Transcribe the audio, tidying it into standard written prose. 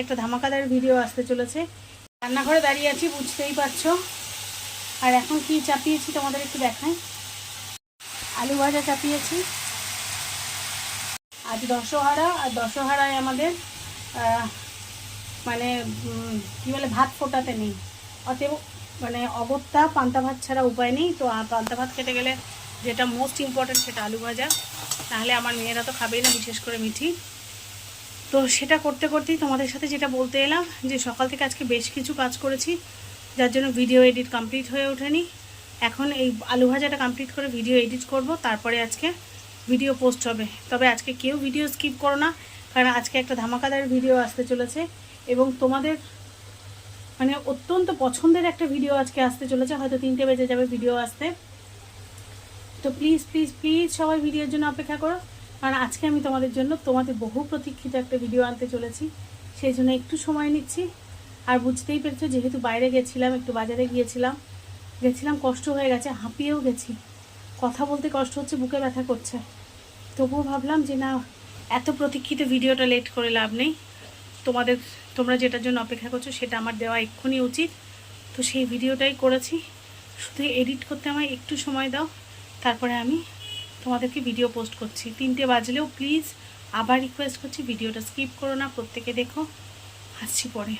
একটা ধামাকাদার ভিডিও আসতে চলেছে। রান্নাঘরে দাঁড়িয়ে আছি, বুঝতেই পারছো। আর এখন কি চাপিয়েছি তোমাদের একটু দেখাই। আলু ভাজা চাপিয়েছি। আজ দশহারা, আর দশহারায় আমাদের মানে কী বলে, ভাত ফোটাতে নেই। অতএব মানে অগত্যা পান্তা ভাত ছাড়া উপায় নেই। তো পান্তা ভাত খেতে গেলে যেটা মোস্ট ইম্পর্ট্যান্ট সেটা আলু ভাজা, নাহলে আমার মেয়েরা তো খাবেই না, বিশেষ করে মিঠি। তো সেটা করতে করতেই তোমাদের সাথে যেটা বলতে এলাম, যে সকাল থেকে আজকে বেশ কিছু কাজ করেছি, যার জন্য ভিডিও এডিট কমপ্লিট হয়ে ওঠেনি। এখন এই আলু ভাজাটা কমপ্লিট করে ভিডিও এডিট করব, তারপরে আজকে ভিডিও পোস্ট হবে। তবে আজকে কেউ ভিডিও স্কিপ করো না, কারণ আজকে একটা ধামাকাদার ভিডিও আসতে চলেছে এবং তোমাদের মানে অত্যন্ত পছন্দের একটা ভিডিও আজকে আসতে চলেছে। হয়তো 3টে বেজে যাবে ভিডিও আসতে। তো প্লিজ প্লিজ প্লিজ সবাই ভিডিওর জন্য অপেক্ষা করো, কারণ আজকে আমি তোমাদের বহু প্রতীক্ষিত একটা ভিডিও আনতে চলেছি। সেই জন্য একটু সময় নিচ্ছি। আর বুঝতেই পেরেছো, যেহেতু বাইরে গেছিলাম, একটু বাজারে গিয়েছিলাম, কষ্ট হয়ে গেছে, হাঁপিয়েও গেছি, কথা বলতে কষ্ট হচ্ছে, বুকে ব্যথা করছে। তবুও ভাবলাম যে না, এত প্রতীক্ষিত ভিডিওটা লেট করে লাভ নেই। তোমরা যেটার জন্য অপেক্ষা করছো সেটা আমার দেওয়া এক্ষুনি উচিত। তো সেই ভিডিওটাই করেছি। শুধু এডিট করতে আমায় একটু সময় দাও, তারপরে আমি তোমাদেরকে ভিডিও পোস্ট করছি। 3টে বাজলেও প্লিজ আবার রিকোয়েস্ট করছি, ভিডিওটা স্কিপ করো না, প্রত্যেকে দেখো। আসছি পরে।